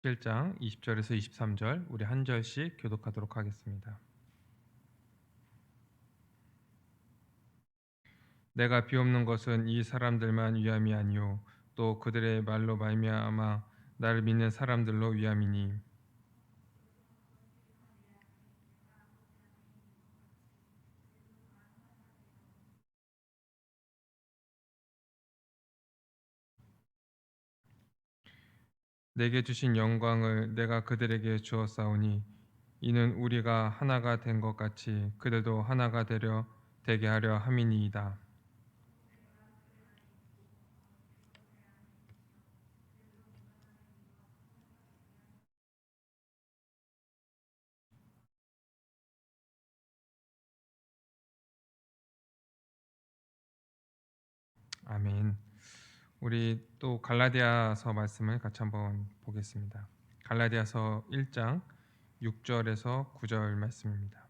11장 20절에서 23절 우리 한 절씩 교독하도록 하겠습니다. 내가 비옵는 것은 이 사람들만 위함이 아니요 또 그들의 말로 말미암아 나를 믿는 사람들로 위함이니 내게 주신 영광을 내가 그들에게 주었사오니 이는 우리가 하나가 된 것 같이 그들도 하나가 되게 하려 함이니이다. 아멘. 우리 또 갈라디아서 말씀을 같이 한번 보겠습니다. 갈라디아서 1장 6절에서 9절 말씀입니다.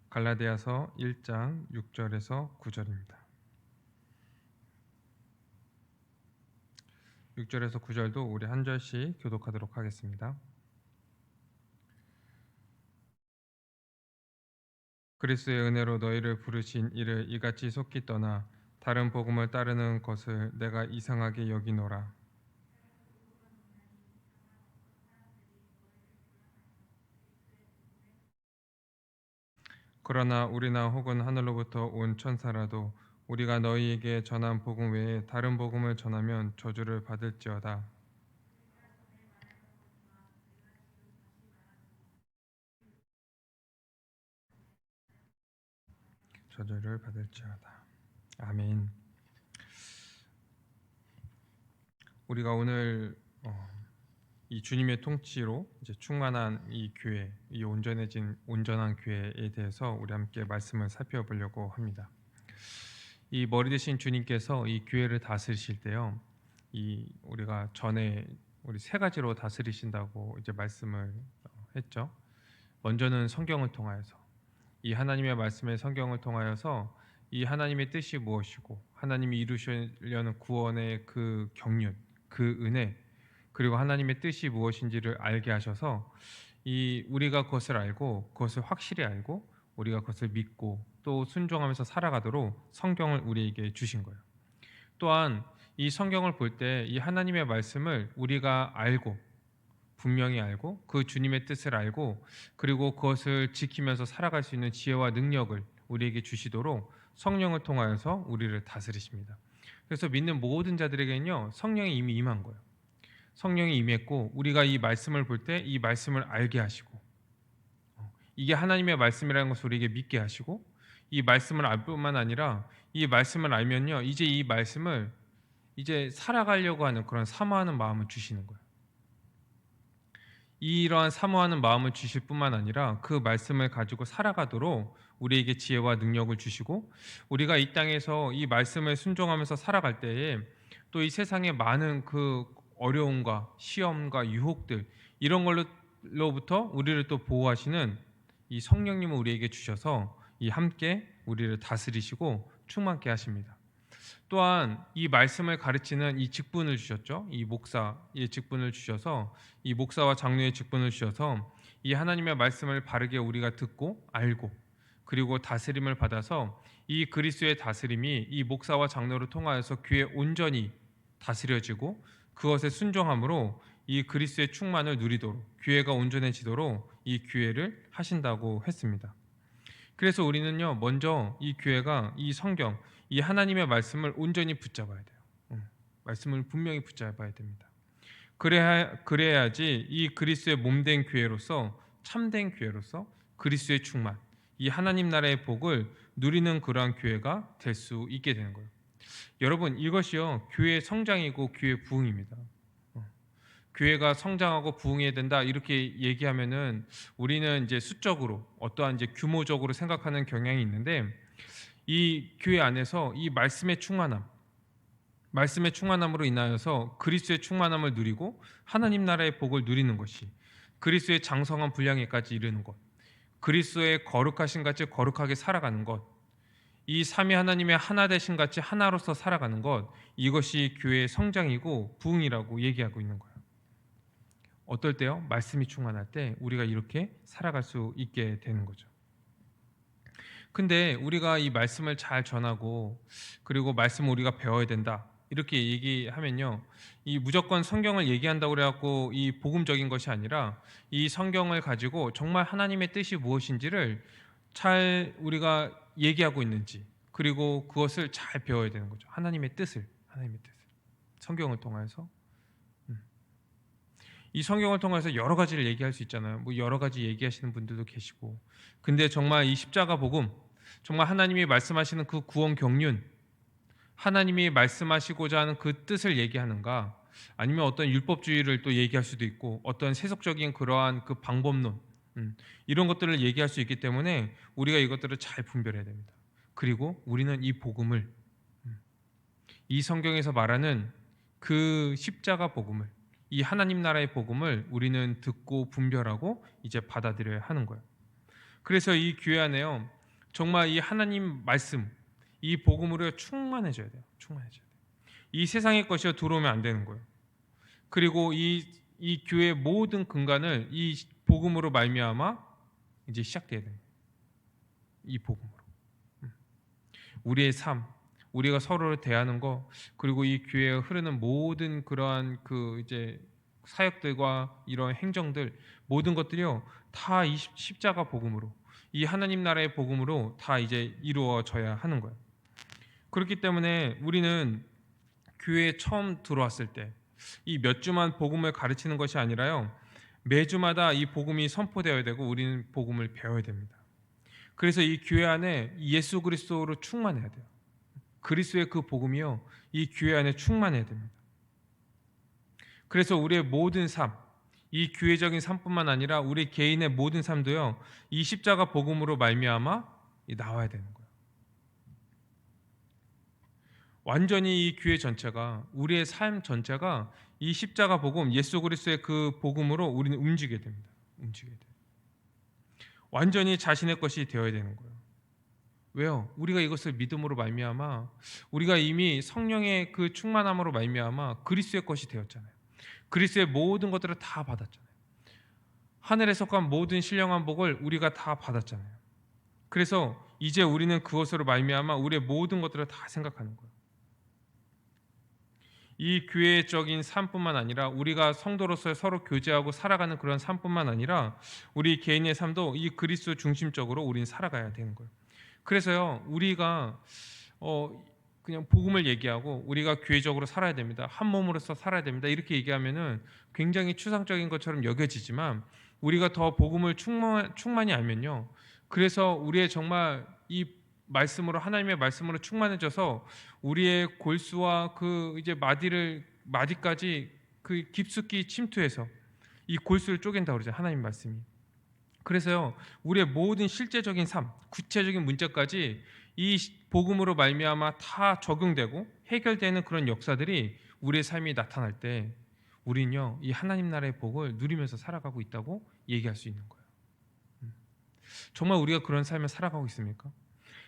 갈라디아서 1장 6절에서 9절입니다. 6절에서 9절도 우리 한 절씩 교독하도록 하겠습니다. 그리스도의 은혜로 너희를 부르신 이를 이같이 속히 떠나 다른 복음을 따르는 것을 내가 이상하게 여기노라. 그러나 우리나 혹은 하늘로부터 온 천사라도 우리가 너희에게 전한 복음 외에 다른 복음을 전하면 저주를 받을지어다. 저주를 받을지어다. 아멘. 우리가 오늘 이 주님의 통치로 이제 충만한 이 교회, 이 온전한 교회에 대해서 우리 함께 말씀을 살펴보려고 합니다. 이 머리 대신 주님께서 이 교회를 다스리실 때요, 이 우리가 전에 우리 세 가지로 다스리신다고 이제 말씀을 했죠. 먼저는 성경을 통하여서 이 하나님의 말씀의 성경을 통하여서 이 하나님의 뜻이 무엇이고 하나님이 이루시려는 구원의 그 경륜, 그 은혜, 그리고 하나님의 뜻이 무엇인지를 알게 하셔서 이 우리가 그것을 알고 그것을 확실히 알고 우리가 그것을 믿고 또 순종하면서 살아가도록 성경을 우리에게 주신 거예요. 또한 이 성경을 볼 때 이 하나님의 말씀을 우리가 알고 분명히 알고 그 주님의 뜻을 알고 그리고 그것을 지키면서 살아갈 수 있는 지혜와 능력을 우리에게 주시도록 성령을 통하여서 우리를 다스리십니다. 그래서 믿는 모든 자들에게는요 성령이 이미 임한 거예요. 성령이 임했고 우리가 이 말씀을 볼 때 이 말씀을 알게 하시고 이게 하나님의 말씀이라는 것을 우리에게 믿게 하시고 이 말씀을 알 뿐만 아니라 이 말씀을 알면요 이제 이 말씀을 이제 살아가려고 하는 그런 사모하는 마음을 주시는 거예요. 이러한 사모하는 마음을 주실 뿐만 아니라 그 말씀을 가지고 살아가도록 우리에게 지혜와 능력을 주시고 우리가 이 땅에서 이 말씀을 순종하면서 살아갈 때에 또 이 세상의 많은 그 어려움과 시험과 유혹들 이런 걸로부터 우리를 또 보호하시는 이 성령님을 우리에게 주셔서 이 함께 우리를 다스리시고 충만케 하십니다. 또한 이 말씀을 가르치는 이 직분을 주셨죠. 이 목사의 직분을 주셔서 이 목사와 장로의 직분을 주셔서 이 하나님의 말씀을 바르게 우리가 듣고 알고 그리고 다스림을 받아서 이 그리스도의 다스림이 이 목사와 장로를 통하여서 교회 온전히 다스려지고 그것에 순종함으로 이 그리스도의 충만을 누리도록 교회가 온전해지도록 이 교회를 하신다고 했습니다. 그래서 우리는요 먼저 이 교회가 이 성경 이 하나님의 말씀을 온전히 붙잡아야 돼요. 말씀을 분명히 붙잡아야 됩니다. 그래야지 이 그리스도의 몸된 교회로서 참된 교회로서 그리스도의 충만 이 하나님 나라의 복을 누리는 그러한 교회가 될 수 있게 되는 거예요. 여러분 이것이요 교회의 성장이고 교회의 부흥입니다. 교회가 성장하고 부흥해야 된다 이렇게 얘기하면은 우리는 이제 수적으로 어떠한 이제 규모적으로 생각하는 경향이 있는데 이 교회 안에서 이 말씀의 충만함으로 인하여서 그리스도의 충만함을 누리고 하나님 나라의 복을 누리는 것이 그리스도의 장성한 분량에까지 이르는 것, 그리스도의 거룩하신 같이 거룩하게 살아가는 것, 이 삼위 하나님의 하나 되신 같이 하나로서 살아가는 것, 이것이 교회의 성장이고 부흥이라고 얘기하고 있는 거예요. 어떨 때요? 말씀이 충만할 때 우리가 이렇게 살아갈 수 있게 되는 거죠. 근데 우리가 이 말씀을 잘 전하고 그리고 말씀을 우리가 배워야 된다. 이렇게 얘기하면요. 이 무조건 성경을 얘기한다고 그래 갖고 이 복음적인 것이 아니라 이 성경을 가지고 정말 하나님의 뜻이 무엇인지를 잘 우리가 얘기하고 있는지 그리고 그것을 잘 배워야 되는 거죠. 하나님의 뜻을 성경을 통해서 이 성경을 통해서 여러 가지를 얘기할 수 있잖아요. 뭐 여러 가지 얘기하시는 분들도 계시고. 근데 정말 이 십자가 복음, 정말 하나님이 말씀하시는 그 구원 경륜, 하나님이 말씀하시고자 하는 그 뜻을 얘기하는가? 아니면 어떤 율법주의를 또 얘기할 수도 있고, 어떤 세속적인 그러한 그 방법론, 이런 것들을 얘기할 수 있기 때문에 우리가 이것들을 잘 분별해야 됩니다. 그리고 우리는 이 복음을, 이 성경에서 말하는 그 십자가 복음을, 이 하나님 나라의 복음을 우리는 듣고 분별하고 이제 받아들여야 하는 거예요. 그래서 이 교회 안에요. 정말 이 하나님 말씀, 이 복음으로 충만해져야 돼요. 충만해져야 돼요. 이 세상의 것이 들어오면 안 되는 거예요. 그리고 이 교회의 모든 근간을 이 복음으로 말미암아 이제 시작돼야 돼요. 이 복음으로. 우리의 삶, 우리가 서로를 대하는 거, 그리고 이 교회에 흐르는 모든 그러한 그 이제 사역들과 이런 행정들 모든 것들이요 다 이 십자가 복음으로 이 하나님 나라의 복음으로 다 이제 이루어져야 하는 거예요. 그렇기 때문에 우리는 교회에 처음 들어왔을 때 이 몇 주만 복음을 가르치는 것이 아니라요 매주마다 이 복음이 선포되어야 되고 우리는 복음을 배워야 됩니다. 그래서 이 교회 안에 예수 그리스도로 충만해야 돼요. 그리스도의 그 복음이요 이 교회 안에 충만해야 됩니다. 그래서 우리의 모든 삶, 이 교회적인 삶뿐만 아니라 우리 개인의 모든 삶도요 이 십자가 복음으로 말미암아 나와야 되는 거예요. 완전히 이 교회 전체가 우리의 삶 전체가 이 십자가 복음, 예수 그리스도의 그 복음으로 우리는 움직여야 됩니다. 움직여야 돼요. 완전히 자신의 것이 되어야 되는 거예요. 왜요? 우리가 이것을 믿음으로 말미암아 우리가 이미 성령의 그 충만함으로 말미암아 그리스도의 것이 되었잖아요. 그리스도의 모든 것들을 다 받았잖아요. 하늘에 속한 모든 신령한 복을 우리가 다 받았잖아요. 그래서 이제 우리는 그것으로 말미암아 우리의 모든 것들을 다 생각하는 거예요. 이 교회적인 삶뿐만 아니라 우리가 성도로서 서로 교제하고 살아가는 그런 삶뿐만 아니라 우리 개인의 삶도 이 그리스도 중심적으로 우리는 살아가야 되는 거예요. 그래서요 우리가 그냥 복음을 얘기하고 우리가 교회적으로 살아야 됩니다. 한 몸으로서 살아야 됩니다. 이렇게 얘기하면은 굉장히 추상적인 것처럼 여겨지지만 우리가 더 복음을 충만히 알면요. 그래서 우리의 정말 이 말씀으로 하나님의 말씀으로 충만해져서 우리의 골수와 그 이제 마디까지 그 깊숙이 침투해서 이 골수를 쪼갠다고 그러죠. 하나님 말씀이. 그래서요. 우리의 모든 실제적인 삶, 구체적인 문제까지 이 복음으로 말미암아 다 적용되고 해결되는 그런 역사들이 우리의 삶이 나타날 때 우리는요. 이 하나님 나라의 복을 누리면서 살아가고 있다고 얘기할 수 있는 거예요. 정말 우리가 그런 삶을 살아가고 있습니까?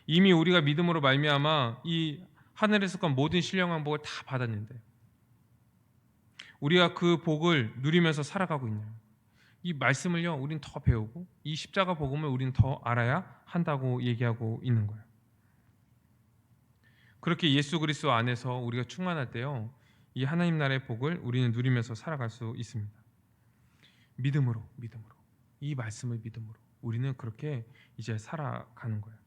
이미 우리가 믿음으로 말미암아 이 하늘에 속한 모든 신령한 복을 다 받았는데 우리가 그 복을 누리면서 살아가고 있나요? 이 말씀을요 우린 더 배우고 이 십자가 복음을 우린 더 알아야 한다고 얘기하고 있는 거예요. 그렇게 예수 그리스도 안에서 우리가 충만할 때요 이 하나님 나라의 복을 우리는 누리면서 살아갈 수 있습니다. 믿음으로 이 말씀을 믿음으로 우리는 그렇게 이제 살아가는 거예요.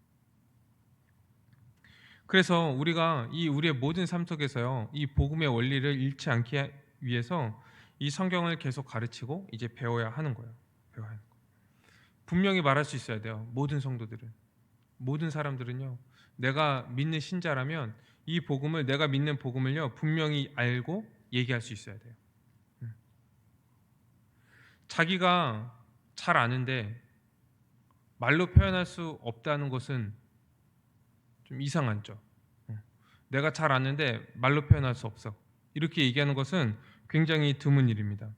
그래서 우리가 이 우리의 모든 삶 속에서요 이 복음의 원리를 잃지 않기 위해서 이 성경을 계속 가르치고 이제 배워야 하는 거예요. 배워야 하는 거. 분명히 말할 수 있어야 돼요. 모든 성도들은, 모든 사람들은요. 내가 믿는 신자라면 이 복음을 내가 믿는 복음을요 분명히 알고 얘기할 수 있어야 돼요. 자기가 잘 아는데 말로 표현할 수 없다는 것은 좀 이상하죠. 내가 잘 아는데 말로 표현할 수 없어. 이렇게 얘기하는 것은 굉장히 드문 일입니다.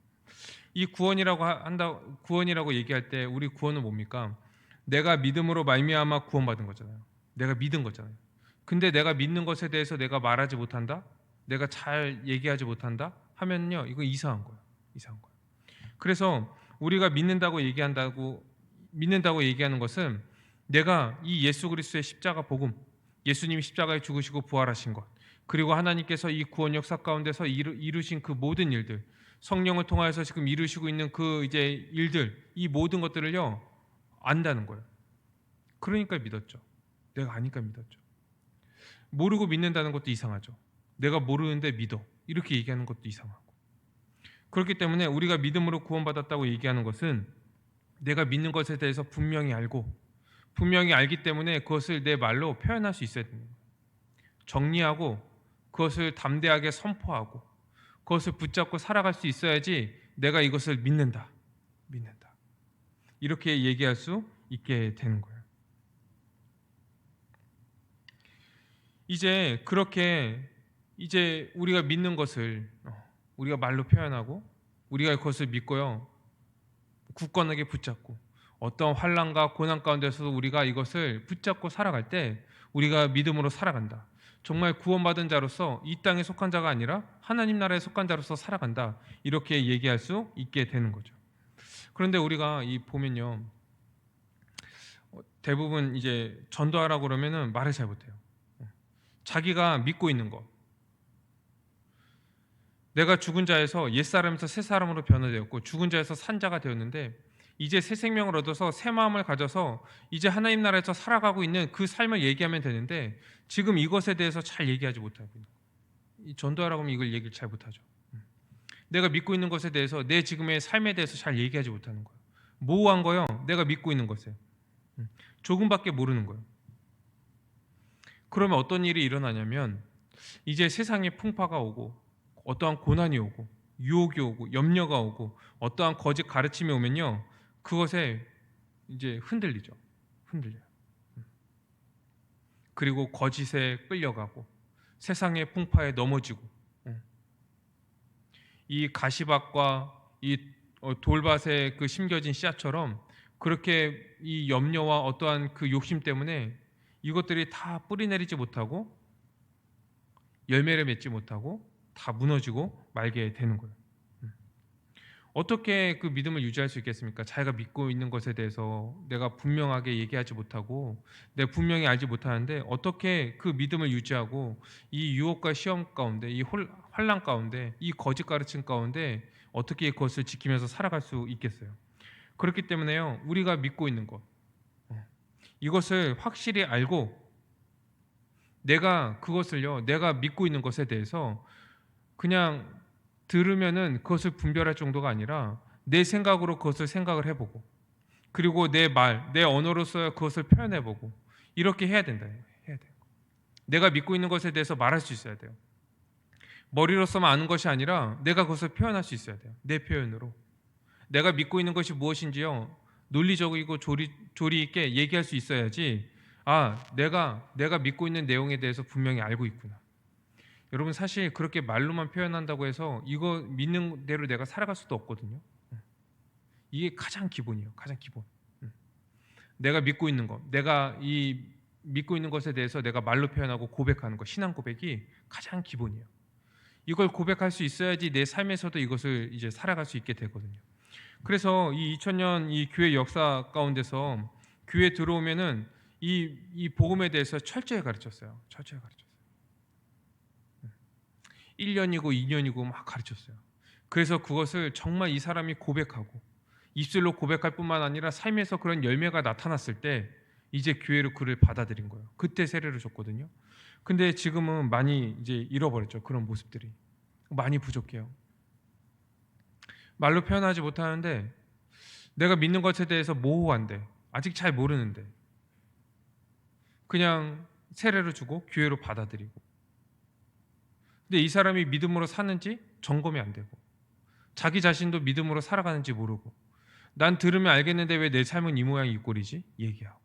이 구원이라고 얘기할 때 우리 구원은 뭡니까? 내가 믿음으로 말미암아 구원받은 거잖아요. 내가 믿은 거잖아요. 근데 내가 믿는 것에 대해서 내가 말하지 못한다? 내가 잘 얘기하지 못한다? 하면요. 이거 이상한 거예요. 이상한 거예요. 그래서 우리가 믿는다고 얘기하는 것은 내가 이 예수 그리스도의 십자가 복음, 예수님이 십자가에 죽으시고 부활하신 것, 그리고 하나님께서 이 구원 역사 가운데서 이루신 그 모든 일들, 성령을 통하여서 지금 이루시고 있는 그 이제 일들, 이 모든 것들을요 안다는 거예요. 그러니까 믿었죠. 내가 아니까 믿었죠. 모르고 믿는다는 것도 이상하죠. 내가 모르는데 믿어, 이렇게 얘기하는 것도 이상하고. 그렇기 때문에 우리가 믿음으로 구원받았다고 얘기하는 것은 내가 믿는 것에 대해서 분명히 알기 때문에 그것을 내 말로 표현할 수 있어야 됩니다. 정리하고 그것을 담대하게 선포하고 그것을 붙잡고 살아갈 수 있어야지 내가 이것을 믿는다. 이렇게 얘기할 수 있게 되는 거예요. 이제 그렇게 이제 우리가 믿는 것을 우리가 말로 표현하고 우리가 그것을 믿고요, 굳건하게 붙잡고 어떤 환난과 고난 가운데서도 우리가 이것을 붙잡고 살아갈 때 우리가 믿음으로 살아간다. 정말 구원받은 자로서 이 땅에 속한 자가 아니라 하나님 나라에 속한 자로서 살아간다. 이렇게 얘기할 수 있게 되는 거죠. 그런데 우리가 이 보면요, 대부분 이제 전도하라고 그러면은 말을 잘 못해요. 자기가 믿고 있는 것, 내가 죽은 자에서 옛사람에서 새 사람으로 변화되었고 죽은 자에서 산 자가 되었는데 이제 새 생명을 얻어서 새 마음을 가져서 이제 하나님 나라에서 살아가고 있는 그 삶을 얘기하면 되는데 지금 이것에 대해서 잘 얘기하지 못하고 있는 거예요. 전도하라고 하면 이걸 얘기를 잘 못하죠. 내가 믿고 있는 것에 대해서 내 지금의 삶에 대해서 잘 얘기하지 못하는 거예요. 모호한 거요. 내가 믿고 있는 것에 조금밖에 모르는 거예요. 그러면 어떤 일이 일어나냐면 이제 세상에 풍파가 오고 어떠한 고난이 오고 유혹이 오고 염려가 오고 어떠한 거짓 가르침이 오면요, 그것에 이제 흔들려요. 그리고 거짓에 끌려가고 세상의 풍파에 넘어지고 이 가시밭과 이 돌밭에 그 심겨진 씨앗처럼 그렇게 이 염려와 어떠한 그 욕심 때문에 이것들이 다 뿌리내리지 못하고 열매를 맺지 못하고 다 무너지고 말게 되는 거예요. 어떻게 그 믿음을 유지할 수 있겠습니까? 자기가 믿고 있는 것에 대해서 내가 분명하게 얘기하지 못하고 내가 분명히 알지 못하는데 어떻게 그 믿음을 유지하고 이 유혹과 시험 가운데 이 환난 가운데 이 거짓 가르침 가운데 어떻게 그것을 지키면서 살아갈 수 있겠어요? 그렇기 때문에요, 우리가 믿고 있는 것, 이것을 확실히 알고 내가 그것을요, 내가 믿고 있는 것에 대해서 그냥 들으면은 그것을 분별할 정도가 아니라 내 생각으로 그것을 생각을 해보고 그리고 내 말, 내 언어로서 그것을 표현해보고 이렇게 해야 된다. 해야 돼요. 내가 믿고 있는 것에 대해서 말할 수 있어야 돼요. 머리로서만 아는 것이 아니라 내가 그것을 표현할 수 있어야 돼요. 내 표현으로. 내가 믿고 있는 것이 무엇인지요, 논리적이고 조리 있게 얘기할 수 있어야지. 아, 내가 믿고 있는 내용에 대해서 분명히 알고 있구나. 여러분, 사실 그렇게 말로만 표현한다고 해서 이거 믿는 대로 내가 살아갈 수도 없거든요. 이게 가장 기본이에요. 가장 기본. 내가 믿고 있는 것, 내가 이 믿고 있는 것에 대해서 내가 말로 표현하고 고백하는 것, 신앙 고백이 가장 기본이에요. 이걸 고백할 수 있어야지 내 삶에서도 이것을 이제 살아갈 수 있게 되거든요. 그래서 이 2000년 이 교회 역사 가운데서 교회 들어오면은 이 복음에 대해서 철저히 가르쳤어요. 1년이고 2년이고 막 가르쳤어요. 그래서 그것을 정말 이 사람이 고백하고 입술로 고백할 뿐만 아니라 삶에서 그런 열매가 나타났을 때 이제 교회로 그를 받아들인 거예요. 그때 세례를 줬거든요. 근데 지금은 많이 이제 잃어버렸죠. 그런 모습들이 많이 부족해요. 말로 표현하지 못하는데 내가 믿는 것에 대해서 모호한데 아직 잘 모르는데 그냥 세례를 주고 교회로 받아들이고, 근데 이 사람이 믿음으로 사는지 점검이 안 되고 자기 자신도 믿음으로 살아가는지 모르고 난 들으면 알겠는데 왜 내 삶은 이 모양 이 꼴이지? 얘기하고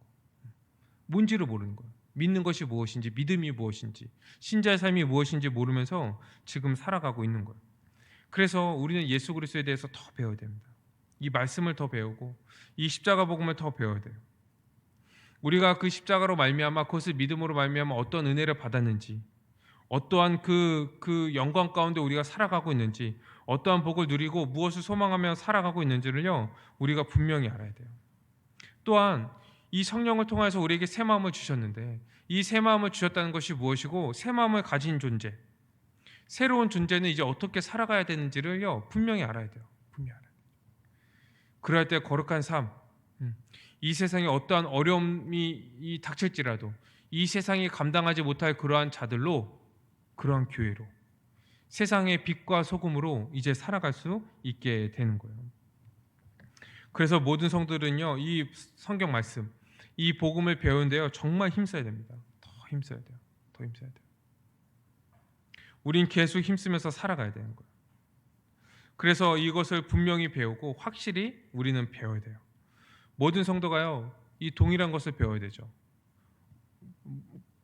뭔지를 모르는 거예요. 믿는 것이 무엇인지, 믿음이 무엇인지, 신자의 삶이 무엇인지 모르면서 지금 살아가고 있는 거예요. 그래서 우리는 예수 그리스도에 대해서 더 배워야 됩니다. 이 말씀을 더 배우고 이 십자가 복음을 더 배워야 돼요. 우리가 그 십자가로 말미암아 그것을 믿음으로 말미암아 어떤 은혜를 받았는지, 어떠한 그 영광 가운데 우리가 살아가고 있는지, 어떠한 복을 누리고 무엇을 소망하며 살아가고 있는지를요, 우리가 분명히 알아야 돼요. 또한 이 성령을 통해서 우리에게 새 마음을 주셨는데, 이 새 마음을 주셨다는 것이 무엇이고, 새 마음을 가진 존재, 새로운 존재는 이제 어떻게 살아가야 되는지를요, 분명히 알아야 돼요. 분명히 알아야 돼요. 그럴 때 거룩한 삶, 이 세상에 어떠한 어려움이 닥칠지라도 이 세상이 감당하지 못할 그러한 자들로, 그러한 교회로, 세상의 빛과 소금으로 이제 살아갈 수 있게 되는 거예요. 그래서 모든 성도들은요, 이 성경 말씀, 이 복음을 배우는데요, 정말 힘써야 됩니다. 더 힘써야 돼요. 더 힘써야 돼요. 우린 계속 힘쓰면서 살아가야 되는 거예요. 그래서 이것을 분명히 배우고 확실히 우리는 배워야 돼요. 모든 성도가요, 이 동일한 것을 배워야 되죠.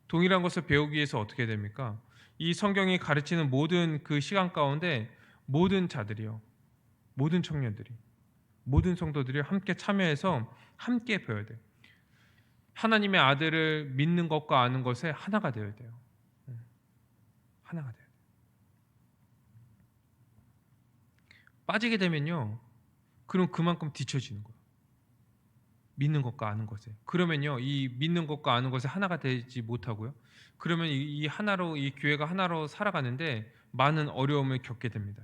동일한 것을 배우기 위해서 어떻게 됩니까? 이 성경이 가르치는 모든 그 시간 가운데 모든 자들이요, 모든 청년들이, 모든 성도들이 함께 참여해서 함께 배워야 돼요. 하나님의 아들을 믿는 것과 아는 것에 하나가 되어야 돼요. 하나가 돼요. 빠지게 되면요, 그럼 그만큼 뒤처지는 거예요. 믿는 것과 아는 것에. 그러면요, 이 믿는 것과 아는 것에 하나가 되지 못하고요, 그러면 이 하나로, 이 교회가 하나로 살아가는데 많은 어려움을 겪게 됩니다.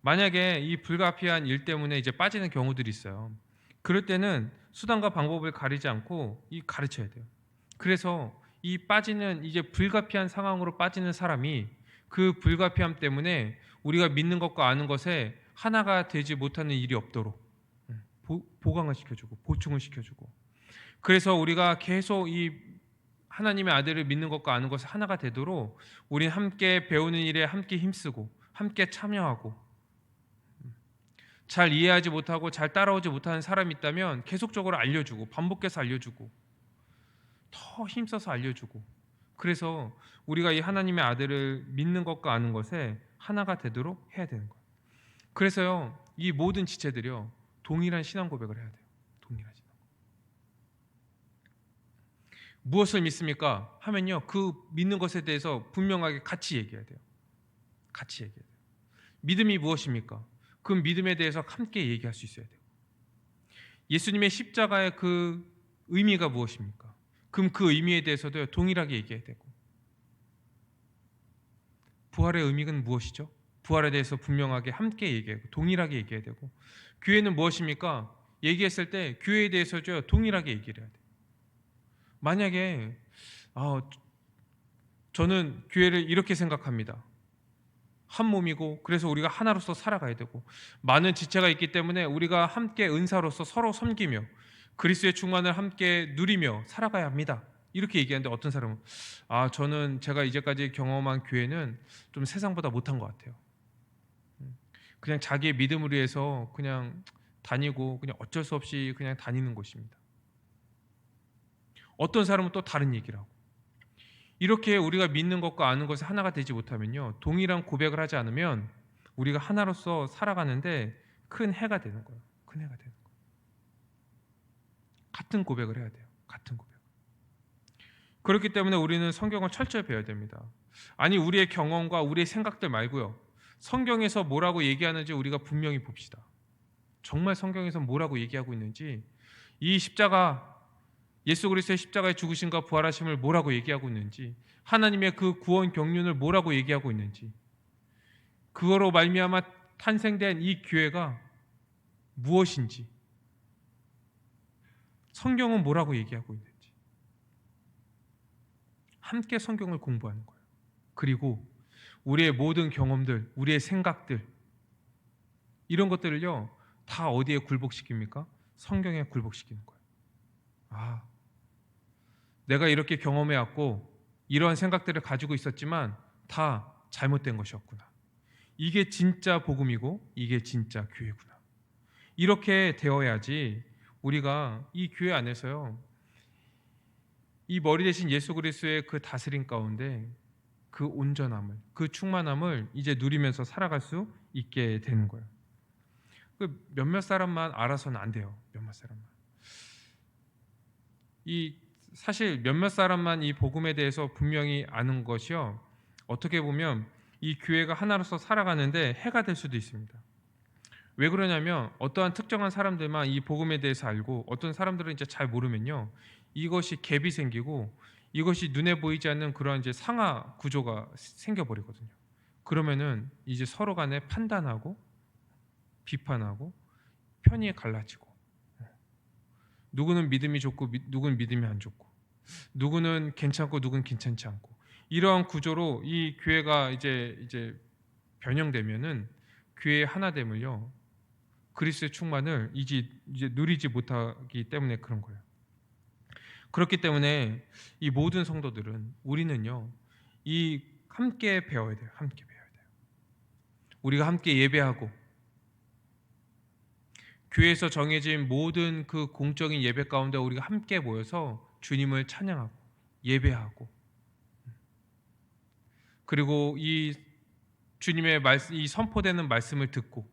만약에 이 불가피한 일 때문에 이제 빠지는 경우들이 있어요. 그럴 때는 수단과 방법을 가리지 않고 이 가르쳐야 돼요. 그래서 이 빠지는, 이제 불가피한 상황으로 빠지는 사람이 그 불가피함 때문에 우리가 믿는 것과 아는 것에 하나가 되지 못하는 일이 없도록 보강을 시켜주고 보충을 시켜주고, 그래서 우리가 계속 이 하나님의 아들을 믿는 것과 아는 것에 하나가 되도록 우리는 함께 배우는 일에 함께 힘쓰고 함께 참여하고, 잘 이해하지 못하고 잘 따라오지 못하는 사람이 있다면 계속적으로 알려주고 반복해서 알려주고 더 힘써서 알려주고, 그래서 우리가 이 하나님의 아들을 믿는 것과 아는 것에 하나가 되도록 해야 되는 거예요. 그래서요, 이 모든 지체들이요, 동일한 신앙 고백을 해야 돼요. 동일한 신앙. 무엇을 믿습니까? 하면요, 그 믿는 것에 대해서 분명하게 같이 얘기해야 돼요. 같이 얘기해야 돼요. 믿음이 무엇입니까? 그 믿음에 대해서 함께 얘기할 수 있어야 돼요. 예수님의 십자가의 그 의미가 무엇입니까? 그럼 그 의미에 대해서도 동일하게 얘기해야 되고, 부활의 의미는 무엇이죠? 부활에 대해서 분명하게 함께 얘기하고 동일하게 얘기해야 되고, 교회는 무엇입니까? 얘기했을 때 교회에 대해서도 동일하게 얘기를 해야 돼요. 만약에 저는 교회를 이렇게 생각합니다. 한 몸이고 그래서 우리가 하나로서 살아가야 되고, 많은 지체가 있기 때문에 우리가 함께 은사로서 서로 섬기며 그리스도의 충만을 함께 누리며 살아가야 합니다. 이렇게 얘기하는데 어떤 사람은 저는 제가 이제까지 경험한 교회는 좀 세상보다 못한 것 같아요. 그냥 자기의 믿음을 위해서 그냥 다니고 그냥 어쩔 수 없이 그냥 다니는 곳입니다. 어떤 사람은 또 다른 얘기를 하고, 이렇게 우리가 믿는 것과 아는 것이 하나가 되지 못하면요, 동일한 고백을 하지 않으면 우리가 하나로서 살아가는데 큰 해가 되는 거예요. 큰 해가 되는 거예요. 같은 고백을 해야 돼요. 같은 고백. 그렇기 때문에 우리는 성경을 철저히 배워야 됩니다. 아니, 우리의 경험과 우리의 생각들 말고요, 성경에서 뭐라고 얘기하는지 우리가 분명히 봅시다. 정말 성경에서 뭐라고 얘기하고 있는지, 이 십자가, 예수 그리스도의 십자가의 죽으심과 부활하심을 뭐라고 얘기하고 있는지, 하나님의 그 구원 경륜을 뭐라고 얘기하고 있는지, 그거로 말미암아 탄생된 이 교회가 무엇인지, 성경은 뭐라고 얘기하고 있는지 함께 성경을 공부하는 거예요. 그리고 우리의 모든 경험들, 우리의 생각들, 이런 것들을요, 다 어디에 굴복시킵니까? 성경에 굴복시키는 거예요. 내가 이렇게 경험해 왔고 이러한 생각들을 가지고 있었지만 다 잘못된 것이었구나. 이게 진짜 복음이고 이게 진짜 교회구나. 이렇게 되어야지 우리가 이 교회 안에서요, 이 머리 대신 예수 그리스도의 그 다스림 가운데 그 온전함을, 그 충만함을 이제 누리면서 살아갈 수 있게 되는 거예요. 그 몇몇 사람만 알아서는 안 돼요. 몇몇 사람만. 사실 몇몇 사람만 이 복음에 대해서 분명히 아는 것이요, 어떻게 보면 이 교회가 하나로서 살아가는데 해가 될 수도 있습니다. 왜 그러냐면 어떠한 특정한 사람들만 이 복음에 대해서 알고 어떤 사람들은 이제 잘 모르면요. 이것이 갭이 생기고 이것이 눈에 보이지 않는 그런 이제 상하 구조가 생겨 버리거든요. 그러면은 이제 서로 간에 판단하고 비판하고 편이 갈라지고 누구는 믿음이 좋고 누구는 믿음이 안 좋고 누구는 괜찮고 누구는 괜찮지 않고 이러한 구조로 이 교회가 이제 변형되면은 교회의 하나됨을요. 그리스도의 충만을 이제 누리지 못하기 때문에 그런 거예요. 그렇기 때문에 이 모든 성도들은 우리는요. 이 함께 배워야 돼요. 함께 배워야 돼요. 우리가 함께 예배하고 교회에서 정해진 모든 그 공적인 예배 가운데 우리가 함께 모여서 주님을 찬양하고 예배하고 그리고 이 주님의 말씀 이 선포되는 말씀을 듣고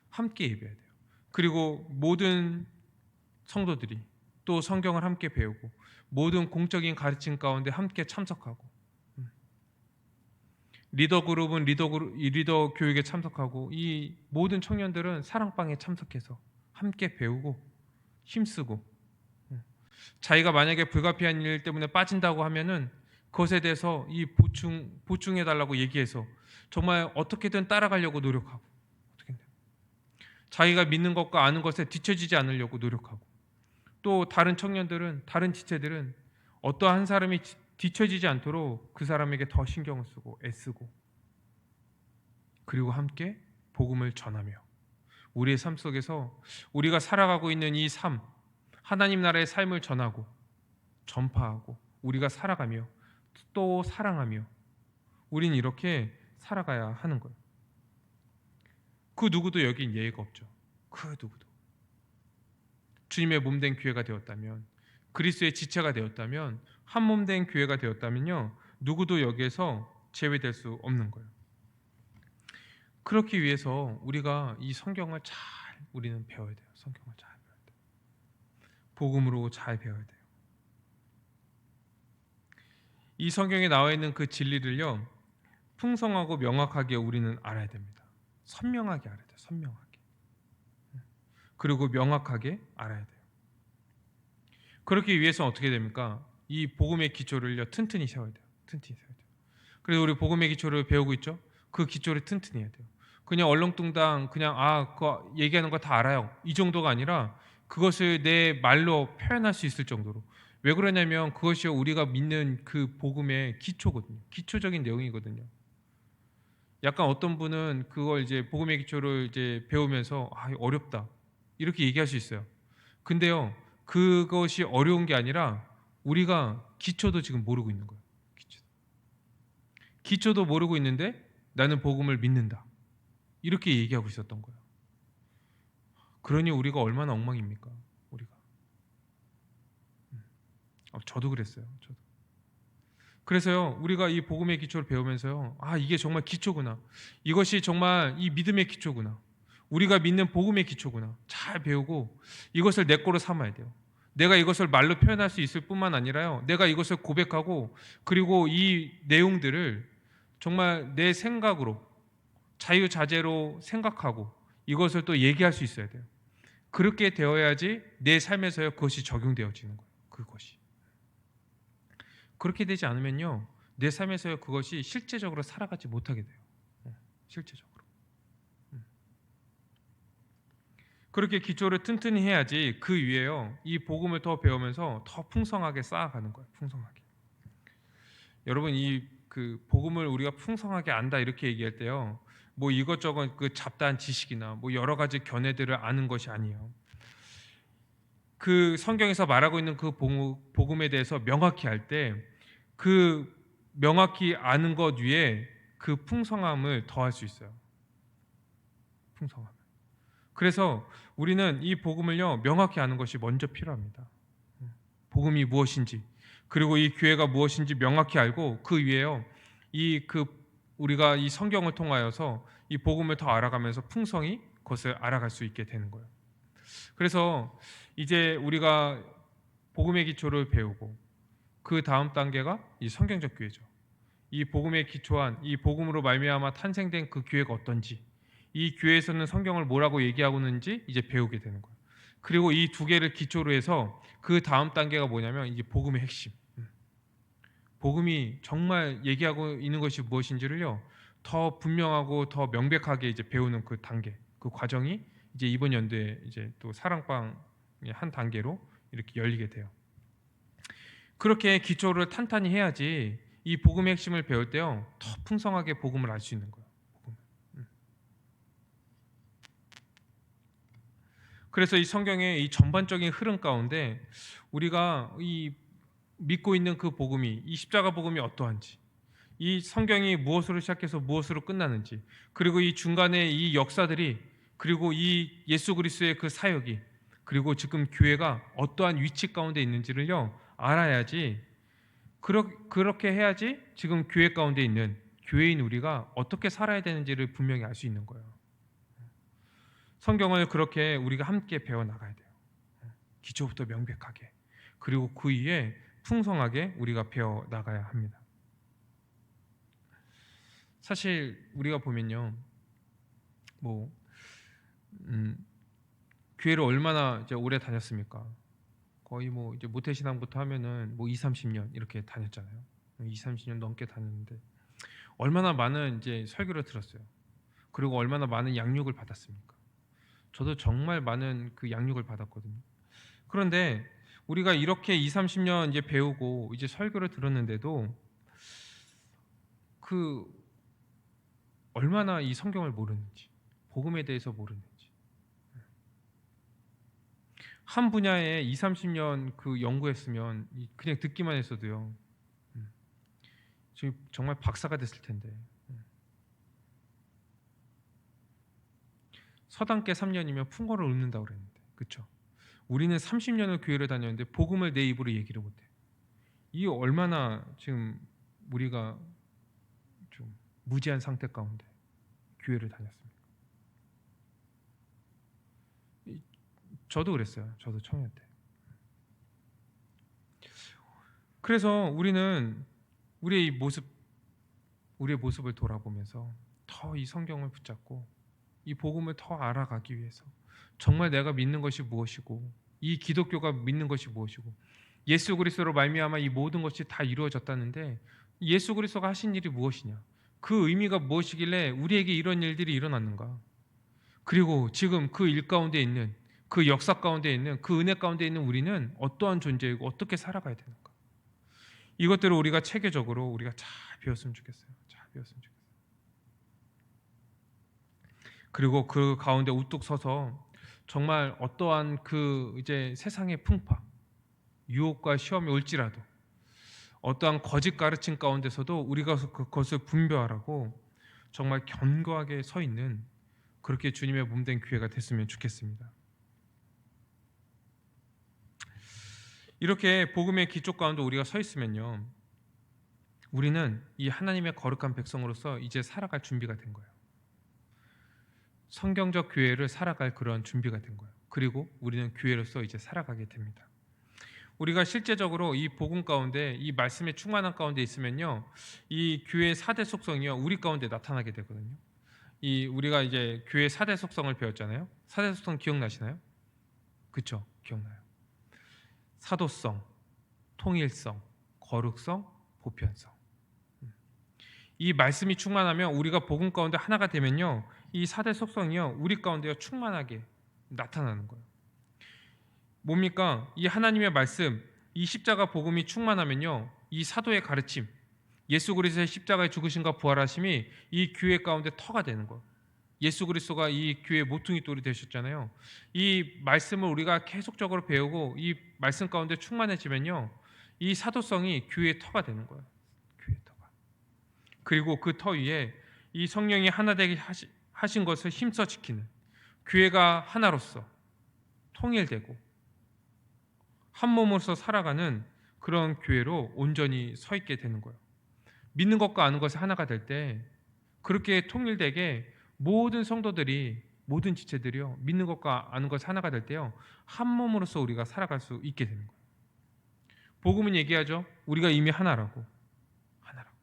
함께 예배해야 돼요. 그리고 모든 성도들이 또 성경을 함께 배우고 모든 공적인 가르침 가운데 함께 참석하고 리더 그룹은 리더 교육에 참석하고 이 모든 청년들은 사랑방에 참석해서 함께 배우고 힘쓰고 자기가 만약에 불가피한 일 때문에 빠진다고 하면은 그것에 대해서 이 보충해 달라고 얘기해서 정말 어떻게든 따라가려고 노력하고 자기가 믿는 것과 아는 것에 뒤처지지 않으려고 노력하고 또 다른 청년들은 다른 지체들은 어떠한 사람이 뒤처지지 않도록 그 사람에게 더 신경을 쓰고 애쓰고 그리고 함께 복음을 전하며 우리의 삶 속에서 우리가 살아가고 있는 이 삶 하나님 나라의 삶을 전하고 전파하고 우리가 살아가며 또 사랑하며 우린 이렇게 살아가야 하는 거예요. 그 누구도 여긴 예외가 없죠. 그 누구도 주님의 몸된 교회가 되었다면 그리스도의 지체가 되었다면 한 몸된 교회가 되었다면요 누구도 여기에서 제외될 수 없는 거예요. 그렇기 위해서 우리가 이 성경을 잘 우리는 배워야 돼요. 성경을 잘 배워야 돼요. 복음으로 잘 배워야 돼요. 이 성경에 나와 있는 그 진리를요 풍성하고 명확하게 우리는 알아야 됩니다. 선명하게 알아야 돼요. 선명하게. 그리고 명확하게 알아야 돼요. 그렇기 위해서 어떻게 됩니까? 이 복음의 기초를요 튼튼히 세워야 돼요. 튼튼히 세워야 돼요. 그래서 우리 복음의 기초를 배우고 있죠. 그 기초를 튼튼히 해야 돼요. 그냥 얼렁뚱땅 그냥 그거 얘기하는 거 다 알아요. 이 정도가 아니라 그것을 내 말로 표현할 수 있을 정도로. 왜 그러냐면 그것이 우리가 믿는 그 복음의 기초거든요. 기초적인 내용이거든요. 약간 어떤 분은 그걸 이제 복음의 기초를 이제 배우면서 어렵다 이렇게 얘기할 수 있어요. 근데요 그것이 어려운 게 아니라 우리가 기초도 지금 모르고 있는 거예요. 기초도 모르고 있는데 나는 복음을 믿는다 이렇게 얘기하고 있었던 거예요. 그러니 우리가 얼마나 엉망입니까? 우리가 저도 그랬어요. 저도. 그래서요 우리가 이 복음의 기초를 배우면서요 이게 정말 기초구나. 이것이 정말 이 믿음의 기초구나. 우리가 믿는 복음의 기초구나. 잘 배우고 이것을 내 거로 삼아야 돼요. 내가 이것을 말로 표현할 수 있을 뿐만 아니라요 내가 이것을 고백하고 그리고 이 내용들을 정말 내 생각으로 자유자재로 생각하고 이것을 또 얘기할 수 있어야 돼요. 그렇게 되어야지 내 삶에서요 그것이 적용되어지는 거예요. 그것이. 그렇게 되지 않으면요 내 삶에서 그것이 실제적으로 살아가지 못하게 돼요. 실제적으로. 그렇게 기초를 튼튼히 해야지 그 위에요 이 복음을 더 배우면서 더 풍성하게 쌓아가는 거예요. 풍성하게. 여러분 이 그 복음을 우리가 풍성하게 안다 이렇게 얘기할 때요 뭐 이것저것 그 잡다한 지식이나 뭐 여러 가지 견해들을 아는 것이 아니에요. 그 성경에서 말하고 있는 그 복음에 대해서 명확히 알 때 그 명확히 아는 것 위에 그 풍성함을 더할 수 있어요. 풍성함. 그래서 우리는 이 복음을요 명확히 아는 것이 먼저 필요합니다. 복음이 무엇인지 그리고 이 교회가 무엇인지 명확히 알고 그 위에요 우리가 이 성경을 통하여서 이 복음을 더 알아가면서 풍성히 그것을 알아갈 수 있게 되는 거예요. 그래서 이제 우리가 복음의 기초를 배우고 그 다음 단계가 이 성경적 교회죠. 이 복음에 기초한 이 복음으로 말미암아 탄생된 그 교회가 어떤지, 이 교회에서는 성경을 뭐라고 얘기하고 있는지 이제 배우게 되는 거예요. 그리고 이 두 개를 기초로 해서 그 다음 단계가 뭐냐면 이제 복음의 핵심. 복음이 정말 얘기하고 있는 것이 무엇인지를요, 더 분명하고 더 명백하게 이제 배우는 그 단계, 그 과정이 이제 이번 연도에 이제 또 사랑방의 한 단계로 이렇게 열리게 돼요. 그렇게 기초를 탄탄히 해야지 이 복음의 핵심을 배울 때요, 더 풍성하게 복음을 알 수 있는 거예요. 그래서 이 성경의 이 전반적인 흐름 가운데 우리가 이 믿고 있는 그 복음이, 이 십자가 복음이 어떠한지, 이 성경이 무엇으로 시작해서 무엇으로 끝나는지, 그리고 이 중간에 이 역사들이, 그리고 이 예수 그리스도의 그 사역이, 그리고 지금 교회가 어떠한 위치 가운데 있는지를요 알아야지, 그렇게 해야지 지금 교회 가운데 있는 교회인 우리가 어떻게 살아야 되는지를 분명히 알 수 있는 거예요. 성경을 그렇게 우리가 함께 배워 나가야 돼요. 기초부터 명백하게, 그리고 그 위에 풍성하게 우리가 배워 나가야 합니다. 사실 우리가 보면요, 뭐 교회를 얼마나 이제 오래 다녔습니까? 거의 뭐 이제 모태신앙부터 하면은 뭐 2, 30년 이렇게 다녔잖아요. 2, 30년 넘게 다녔는데 얼마나 많은 이제 설교를 들었어요. 그리고 얼마나 많은 양육을 받았습니까? 저도 정말 많은 그 양육을 받았거든요. 그런데 우리가 이렇게 2, 30년 이제 배우고 이제 설교를 들었는데도 그 얼마나 이 성경을 모르는지, 복음에 대해서 모르는지, 한 분야에 2, 30년 그 연구했으면 그냥 듣기만 했어도요, 지금 정말 박사가 됐을 텐데. 서당계 3년이면 풍어를 읊는다고 그랬는데, 그렇죠? 우리는 30년을 교회를 다녔는데 복음을 내 입으로 얘기를 못해. 이게 얼마나 지금 우리가 좀 무지한 상태 가운데 교회를 다녔습니까? 저도 그랬어요. 저도 청년 때. 그래서 우리는 우리의 모습을 돌아보면서 더 이 성경을 붙잡고 이 복음을 더 알아가기 위해서, 정말 내가 믿는 것이 무엇이고, 이 기독교가 믿는 것이 무엇이고, 예수 그리스도로 말미암아 이 모든 것이 다 이루어졌다는데 예수 그리스도가 하신 일이 무엇이냐, 그 의미가 무엇이길래 우리에게 이런 일들이 일어났는가, 그리고 지금 그 일 가운데 있는, 그 역사 가운데 있는, 그 은혜 가운데 있는 우리는 어떠한 존재이고 어떻게 살아가야 되는가, 이것들을 우리가 체계적으로 우리가 잘 배웠으면 좋겠어요. 잘 배웠으면 좋겠어요. 그리고 그 가운데 우뚝 서서 정말 어떠한 그 이제 세상의 풍파, 유혹과 시험이 올지라도 어떠한 거짓 가르침 가운데서도 우리가 그것을 분별하고 정말 견고하게 서 있는, 그렇게 주님의 몸된 교회가 됐으면 좋겠습니다. 이렇게 복음의 기초 가운데 우리가 서 있으면요, 우리는 이 하나님의 거룩한 백성으로서 이제 살아갈 준비가 된 거예요. 성경적 교회를 살아갈 그런 준비가 된 거예요. 그리고 우리는 교회로서 이제 살아가게 됩니다. 우리가 실제적으로 이 복음 가운데, 이 말씀의 충만한 가운데 있으면요, 이 교회의 4대 속성이요 우리 가운데 나타나게 되거든요. 이 우리가 이제 교회 4대 속성을 배웠잖아요. 4대 속성 기억나시나요? 그렇죠? 기억나요. 사도성, 통일성, 거룩성, 보편성. 이 말씀이 충만하면, 우리가 복음 가운데 하나가 되면요, 이 4대 속성이요 우리 가운데요 충만하게 나타나는 거예요. 뭡니까? 이 하나님의 말씀, 이 십자가 복음이 충만하면요, 이 사도의 가르침, 예수 그리스도의 십자가의 죽으심과 부활하심이 이 교회 가운데 터가 되는 거예요. 예수 그리스도가 이 교회의 모퉁이 돌이 되셨잖아요. 이 말씀을 우리가 계속적으로 배우고 이 말씀 가운데 충만해지면요, 이 사도성이 교회의 터가 되는 거예요. 교회의 터가. 그리고 그 터 위에 이 성령이 하나 되게 하신 것을 힘써 지키는, 교회가 하나로서 통일되고 한 몸으로서 살아가는 그런 교회로 온전히 서 있게 되는 거예요. 믿는 것과 아는 것이 하나가 될 때, 그렇게 통일되게 모든 성도들이, 모든 지체들이요 믿는 것과 아는 것이 하나가 될 때요 한 몸으로서 우리가 살아갈 수 있게 되는 거예요. 복음은 얘기하죠. 우리가 이미 하나라고. 하나라고.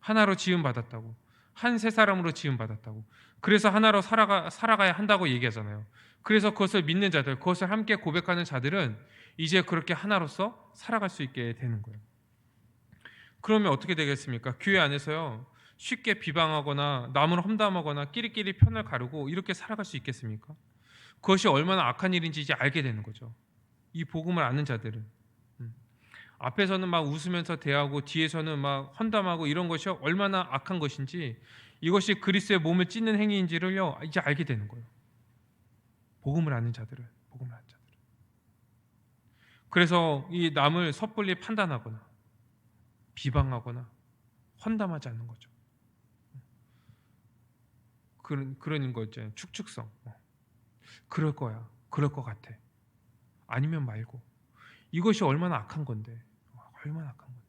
하나로 지음받았다고. 한 세 사람으로 지음받았다고. 그래서 하나로 살아가야 한다고 얘기하잖아요. 그래서 그것을 믿는 자들, 그것을 함께 고백하는 자들은 이제 그렇게 하나로서 살아갈 수 있게 되는 거예요. 그러면 어떻게 되겠습니까? 교회 안에서요, 쉽게 비방하거나 남을 험담하거나 끼리끼리 편을 가르고 이렇게 살아갈 수 있겠습니까? 그것이 얼마나 악한 일인지 이제 알게 되는 거죠. 이 복음을 아는 자들은. 앞에서는 막 웃으면서 대하고 뒤에서는 막 험담하고 이런 것이 얼마나 악한 것인지, 이것이 그리스도의 몸을 찢는 행위인지를요 이제 알게 되는 거예요. 복음을 아는 자들은. 복음을 아는 자들은. 그래서 이 남을 섣불리 판단하거나 비방하거나 험담하지 않는 거죠. 그런 거 있잖아요. 축축성. 그럴 거야. 그럴 것 같아. 아니면 말고. 이것이 얼마나 악한 건데. 얼마나 악한 건데.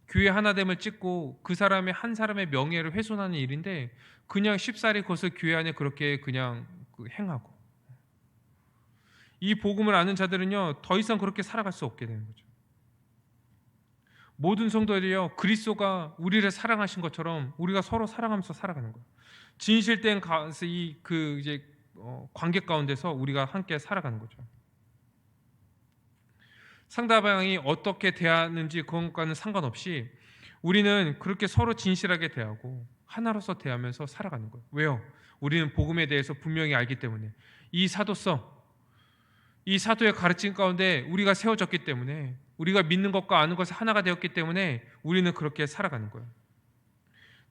교회 하나됨을 찍고 그 사람의 한 사람의 명예를 훼손하는 일인데 그냥 쉽사리 그것을 교회 안에 그렇게 그냥 행하고, 이 복음을 아는 자들은요 더 이상 그렇게 살아갈 수 없게 되는 거죠. 모든 성도들이요 그리스도가 우리를 사랑하신 것처럼 우리가 서로 사랑하면서 살아가는 거예요. 진실된 이그 이제 관계 가운데서 우리가 함께 살아가는 거죠. 상대방이 어떻게 대하는지 그것과는 상관없이 우리는 그렇게 서로 진실하게 대하고 하나로서 대하면서 살아가는 거예요. 왜요? 우리는 복음에 대해서 분명히 알기 때문에. 이 사도성, 이 사도의 가르침 가운데 우리가 세워졌기 때문에, 우리가 믿는 것과 아는 것이 하나가 되었기 때문에 우리는 그렇게 살아가는 거예요.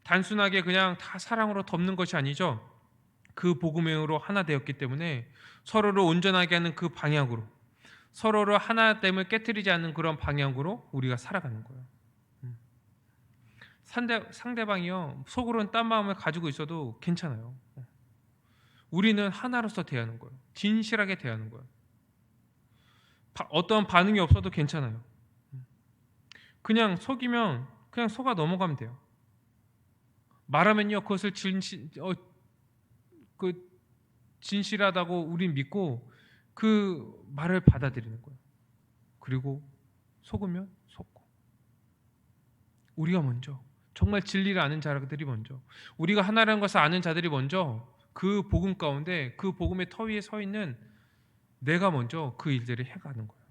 단순하게 그냥 다 사랑으로 덮는 것이 아니죠. 그 복음으로 하나 되었기 때문에 서로를 온전하게 하는 그 방향으로, 서로를 하나됨을 깨트리지 않는 그런 방향으로 우리가 살아가는 거예요. 상대방이요 속으로는 딴 마음을 가지고 있어도 괜찮아요. 우리는 하나로서 대하는 거예요. 진실하게 대하는 거예요. 어떤 반응이 없어도 괜찮아요. 그냥 속이면 그냥 속아 넘어가면 돼요. 말하면요 그것을 진실하다고 우린 믿고 그 말을 받아들이는 거예요. 그리고 속으면 속고. 우리가 먼저, 정말 진리를 아는 자들이 먼저, 우리가 하나라는 것을 아는 자들이 먼저 그 복음 가운데, 그 복음의 터 위에 서 있는 내가 먼저 그 일들을 해가는 거예요.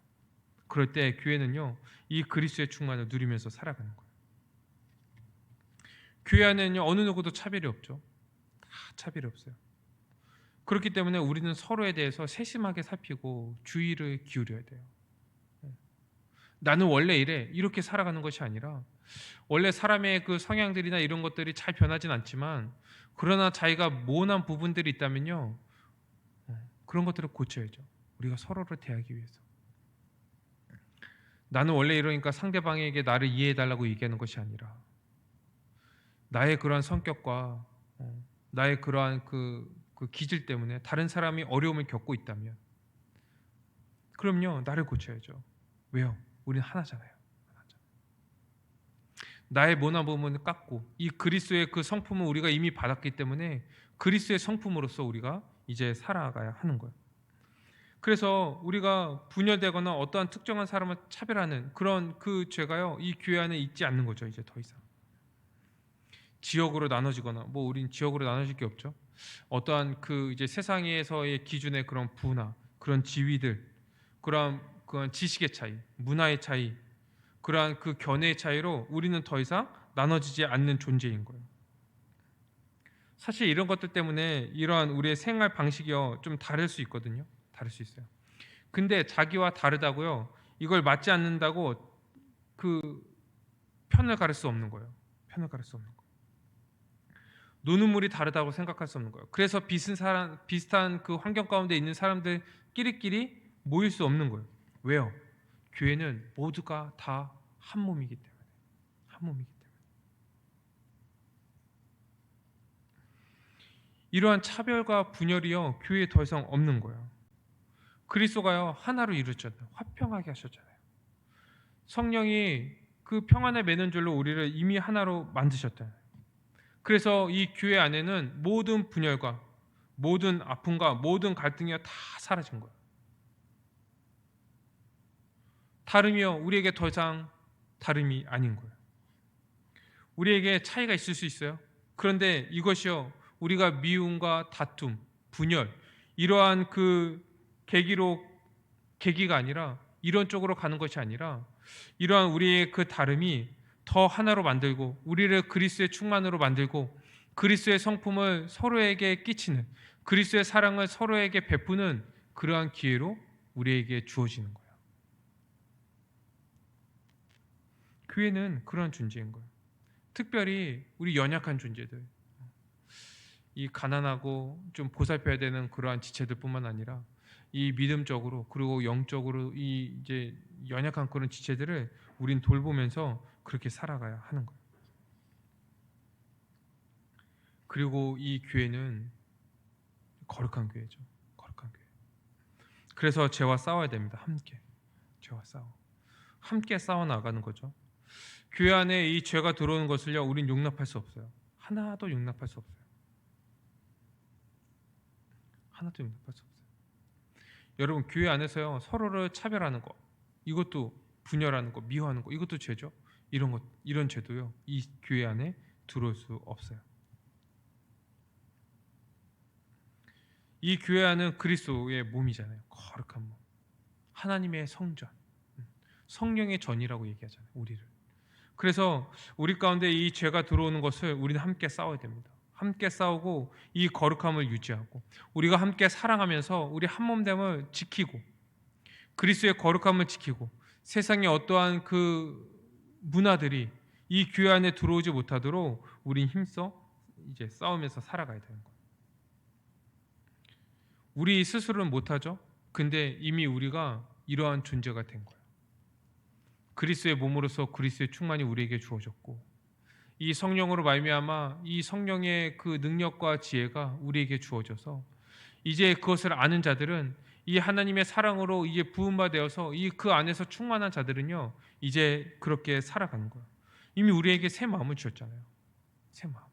그럴 때 교회는요 이 그리스도의 충만을 누리면서 살아가는 거예요. 교회 안에는요 어느 누구도 차별이 없죠. 다 차별이 없어요. 그렇기 때문에 우리는 서로에 대해서 세심하게 살피고 주의를 기울여야 돼요. 나는 원래 이래, 이렇게 살아가는 것이 아니라, 원래 사람의 그 성향들이나 이런 것들이 잘 변하진 않지만 그러나 자기가 모난 부분들이 있다면요 그런 것들을 고쳐야죠. 우리가 서로를 대하기 위해서. 나는 원래 이러니까 상대방에게 나를 이해해달라고 얘기하는 것이 아니라, 나의 그러한 성격과 나의 그러한 그 기질 때문에 다른 사람이 어려움을 겪고 있다면 그럼요 나를 고쳐야죠. 왜요? 우리는 하나잖아요. 나의 모난 부분을 깎고 이 그리스도의 그 성품을 우리가 이미 받았기 때문에 그리스도의 성품으로서 우리가 이제 살아가야 하는 거예요. 그래서 우리가 분열되거나 어떠한 특정한 사람을 차별하는 그런 그 죄가요 이 교회 안에 있지 않는 거죠. 이제 더 이상 지역으로 나눠지거나, 뭐 우린 지역으로 나눠질 게 없죠. 어떠한 그 이제 세상에서의 기준의 그런 부나 그런 지위들, 그런 지식의 차이, 문화의 차이, 그러한 그 견해의 차이로 우리는 더 이상 나눠지지 않는 존재인 거예요. 사실 이런 것들 때문에 이러한 우리의 생활 방식이요 좀 다를 수 있거든요. 다를 수 있어요. 근데 자기와 다르다고요 이걸 맞지 않는다고 그 편을 가를 수 없는 거예요. 편을 가를 수 없는 거예요. 노는 물이 다르다고 생각할 수 없는 거예요. 그래서 비슷한 그 환경 가운데 있는 사람들 끼리끼리 모일 수 없는 거예요. 왜요? 교회는 모두가 다 한 몸이기 때문에. 한 몸이기 때문에. 이러한 차별과 분열이요 교회에 더 이상 없는 거예요. 그리스도가요 하나로 이루셨잖아요. 화평하게 하셨잖아요. 성령이 그 평안을 맺는 줄로 우리를 이미 하나로 만드셨잖아요. 그래서 이 교회 안에는 모든 분열과 모든 아픔과 모든 갈등이 다 사라진 거예요. 다름이요 우리에게 더 이상 다름이 아닌 거예요. 우리에게 차이가 있을 수 있어요. 그런데 이것이요, 우리가 미움과 다툼, 분열, 이러한 그 계기가 아니라, 이런 쪽으로 가는 것이 아니라, 이러한 우리의 그 다름이 더 하나로 만들고 우리를 그리스도의 충만으로 만들고 그리스도의 성품을 서로에게 끼치는, 그리스도의 사랑을 서로에게 베푸는 그러한 기회로 우리에게 주어지는 거예요. 교회는 그러한 존재인 거예요. 특별히 우리 연약한 존재들, 이 가난하고 좀 보살펴야 되는 그러한 지체들뿐만 아니라 이 믿음적으로 그리고 영적으로 이 이제 연약한 그런 지체들을 우린 돌보면서 그렇게 살아가야 하는 거예요. 그리고 이 교회는 거룩한 교회죠. 거룩한 교회. 그래서 죄와 싸워야 됩니다. 함께. 죄와 함께 싸워 나가는 거죠. 교회 안에 이 죄가 들어오는 것을요, 우린 용납할 수 없어요. 하나도 용납할 수 없어요. 하나도 용납할 수 없어요. 여러분, 교회 안에서요, 서로를 차별하는 거, 이것도 분열하는 거, 미워하는 거, 이것도 죄죠. 이런 죄도요, 이 교회 안에 들어올 수 없어요. 이 교회 안은 그리스도의 몸이잖아요. 거룩한 몸, 하나님의 성전, 성령의 전이라고 얘기하잖아요, 우리를. 그래서 우리 가운데 이 죄가 들어오는 것을 우리는 함께 싸워야 됩니다. 함께 싸우고 이 거룩함을 유지하고 우리가 함께 사랑하면서 우리 한 몸됨을 지키고 그리스도의 거룩함을 지키고 세상의 어떠한 그 문화들이 이 교회 안에 들어오지 못하도록 우린 힘써 이제 싸우면서 살아가야 되는 거예요. 우리 스스로는 못하죠. 근데 이미 우리가 이러한 존재가 된 거예요. 그리스도의 몸으로서 그리스도의 충만이 우리에게 주어졌고 이 성령으로 말미암아 이 성령의 그 능력과 지혜가 우리에게 주어져서 이제 그것을 아는 자들은 이 하나님의 사랑으로 이제 부음바 되어서 이 그 안에서 충만한 자들은요, 이제 그렇게 살아가는 거예요. 이미 우리에게 새 마음을 주셨잖아요. 새 마음.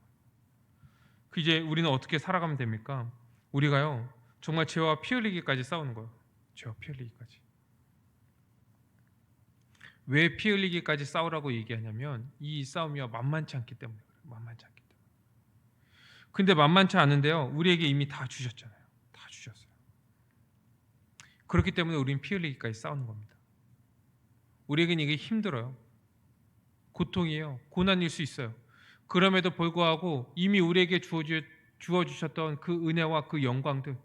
그 이제 우리는 어떻게 살아가면 됩니까? 우리가요, 정말 죄와 피 흘리기까지 싸우는 거예요. 죄와 피 흘리기까지. 왜 피 흘리기까지 싸우라고 얘기하냐면 이 싸움이 만만치 않기 때문에 그래요. 만만치 않기 때문에. 근데 만만치 않은데요, 우리에게 이미 다 주셨잖아요. 다 주셨어요. 그렇기 때문에 우리는 피 흘리기까지 싸우는 겁니다. 우리에겐 이게 힘들어요. 고통이에요. 고난일 수 있어요. 그럼에도 불구하고 이미 우리에게 주어주셨던 그 은혜와 그 영광들,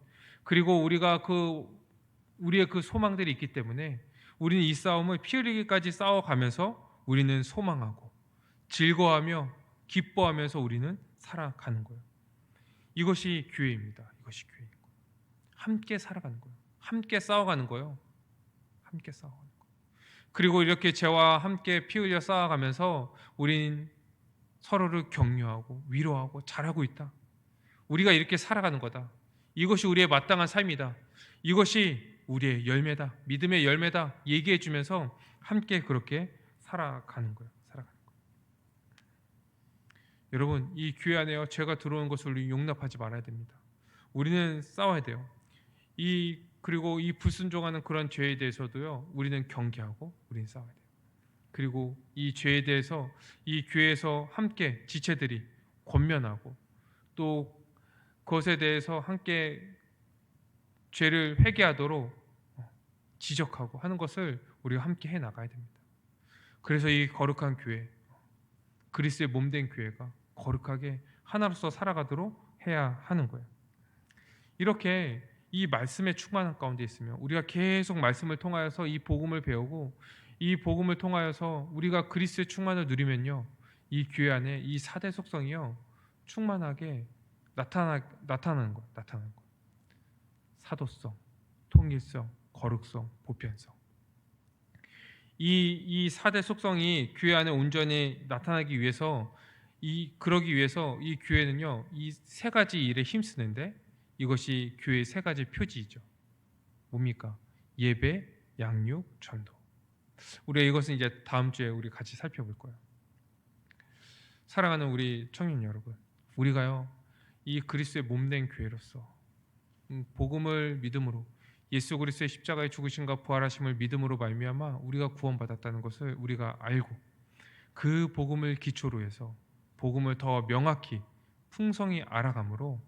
그리고 우리의 그 소망들이 있기 때문에 우리는 이 싸움을 피 흘리기까지 싸워가면서 우리는 소망하고 즐거워하며 기뻐하면서 우리는 살아가는 거예요. 이것이 교회입니다. 이것이 교회인 거예요. 함께 살아가는 거예요. 함께 싸워가는 거예요. 함께 싸워가는 거예요. 그리고 이렇게 죄와 함께 피 흘려 싸워가면서 우린 서로를 격려하고 위로하고 잘하고 있다. 우리가 이렇게 살아가는 거다. 이것이 우리의 마땅한 삶이다. 이것이 우리의 열매다. 믿음의 열매다. 얘기해 주면서 함께 그렇게 살아가는 거예요. 살아가는 거예요. 여러분, 이 교회 안에요, 죄가 들어오는 것을 우리 용납하지 말아야 됩니다. 우리는 싸워야 돼요. 그리고 이 불순종하는 그런 죄에 대해서도요, 우리는 경계하고 우리는 싸워야 돼요. 그리고 이 죄에 대해서 이 교회에서 함께 지체들이 권면하고 또 그것에 대해서 함께 죄를 회개하도록 지적하고 하는 것을 우리가 함께 해 나가야 됩니다. 그래서 이 거룩한 교회, 그리스도의 몸된 교회가 거룩하게 하나로서 살아가도록 해야 하는 거예요. 이렇게 이 말씀의 충만한 가운데 있으면 우리가 계속 말씀을 통하여서 이 복음을 배우고 이 복음을 통하여서 우리가 그리스도의 충만을 누리면요, 이 교회 안에 이 4대 속성이요 충만하게 나타나는 거예요. 사도성, 통일성, 거룩성, 보편성. 이 4대 속성이 교회 안에 온전히 나타나기 위해서 그러기 위해서 이 교회는요, 이 세 가지 일에 힘쓰는데 이것이 교회의 세 가지 표지이죠. 뭡니까? 예배, 양육, 전도. 우리가 이것은 이제 다음 주에 우리 같이 살펴볼 거예요. 사랑하는 우리 청년 여러분, 우리가요, 이 그리스도의 몸된 교회로서 복음을 믿음으로 예수 그리스도의 십자가의 죽으심과 부활하심을 믿음으로 말미암아 우리가 구원받았다는 것을 우리가 알고 그 복음을 기초로 해서 복음을 더 명확히 풍성히 알아감으로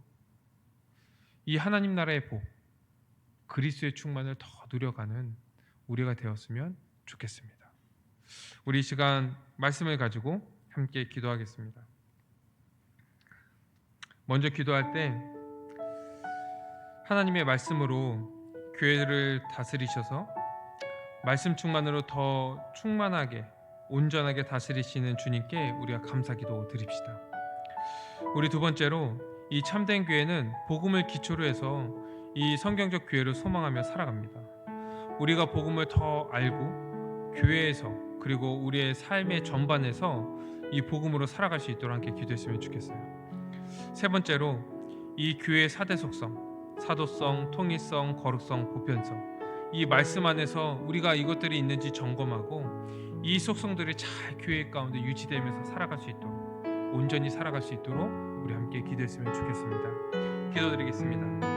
이 하나님 나라의 복, 그리스도의 충만을 더 누려가는 우리가 되었으면 좋겠습니다. 우리 이 시간 말씀을 가지고 함께 기도하겠습니다. 먼저 기도할 때 하나님의 말씀으로 교회를 다스리셔서 말씀 충만으로 더 충만하게 온전하게 다스리시는 주님께 우리가 감사기도 드립시다. 우리 두 번째로 이 참된 교회는 복음을 기초로 해서 이 성경적 교회를 소망하며 살아갑니다. 우리가 복음을 더 알고 교회에서 그리고 우리의 삶의 전반에서 이 복음으로 살아갈 수 있도록 함께 기도했으면 좋겠어요. 세 번째로 이 교회의 4대 속성, 사도성, 통일성, 거룩성, 보편성, 이 말씀 안에서 우리가 이것들이 있는지 점검하고 이 속성들이 잘 교회 가운데 유지되면서 살아갈 수 있도록, 온전히 살아갈 수 있도록 우리 함께 기도했으면 좋겠습니다. 기도드리겠습니다.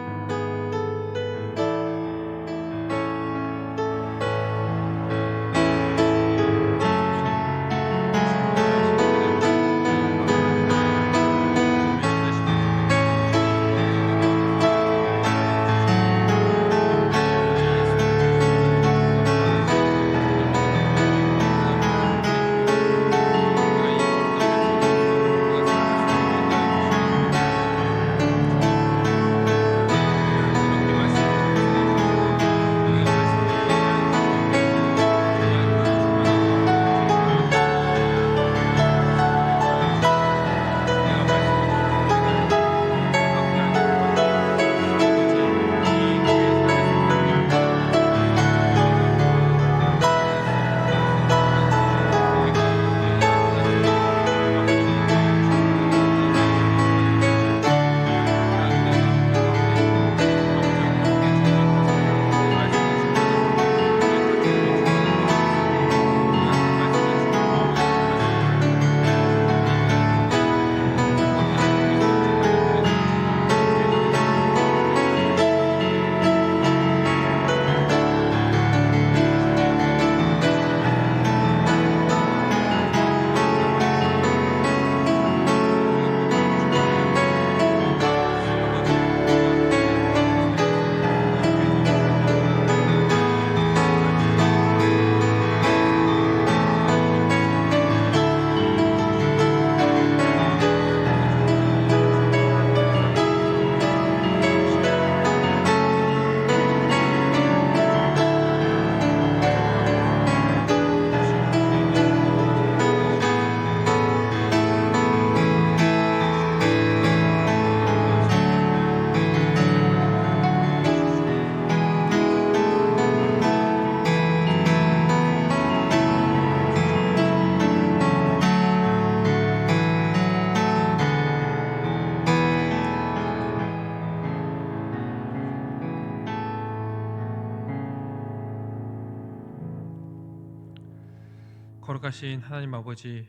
거룩하신 하나님 아버지,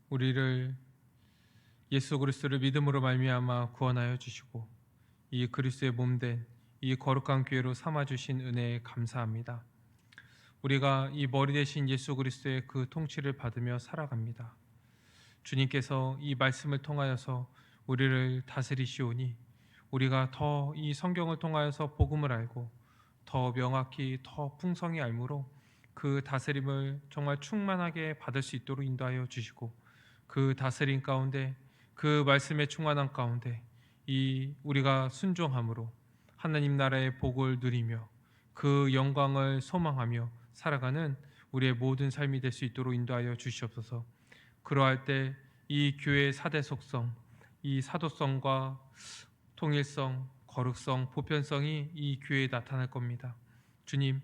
우리를 예수 그리스도를 믿음으로 말미암아 구원하여 주시고 이 그리스도의 몸된 이 거룩한 교회로 삼아 주신 은혜에 감사합니다. 우리가 이 머리 대신 예수 그리스도의 그 통치를 받으며 살아갑니다. 주님께서 이 말씀을 통하여서 우리를 다스리시오니 우리가 더 이 성경을 통하여서 복음을 알고 더 명확히 더 풍성히 알므로 그 다스림을 정말 충만하게 받을 수 있도록 인도하여 주시고 그 다스림 가운데 그 말씀의 충만함 가운데 이 우리가 순종함으로 하나님 나라의 복을 누리며 그 영광을 소망하며 살아가는 우리의 모든 삶이 될 수 있도록 인도하여 주시옵소서. 그러할 때 이 교회의 4대 속성, 이 사도성과 통일성, 거룩성, 보편성이 이 교회에 나타날 겁니다. 주님,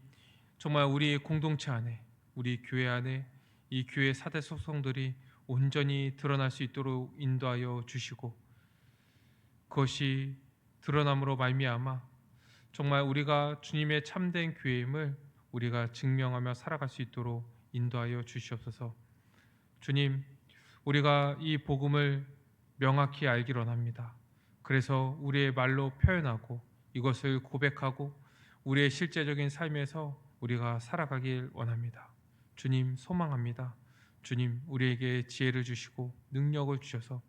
정말 우리 공동체 안에, 우리 교회 안에 이 교회의 4대 속성들이 온전히 드러날 수 있도록 인도하여 주시고 그것이 드러남으로 말미암아 정말 우리가 주님의 참된 교회임을 우리가 증명하며 살아갈 수 있도록 인도하여 주시옵소서. 주님, 우리가 이 복음을 명확히 알기로 합니다. 그래서 우리의 말로 표현하고 이것을 고백하고 우리의 실제적인 삶에서 우리가 살아가길 원합니다. 주님, 소망합니다. 주님, 우리에게 지혜를 주시고 능력을 주셔서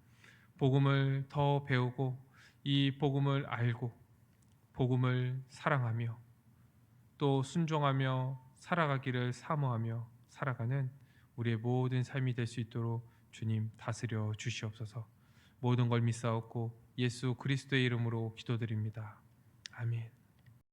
복음을 더 배우고 이 복음을 알고 복음을 사랑하며 또 순종하며 살아가기를 사모하며 살아가는 우리의 모든 삶이 될 수 있도록 주님 다스려 주시옵소서. 모든 걸 믿사옵고 예수 그리스도의 이름으로 기도드립니다. 아멘.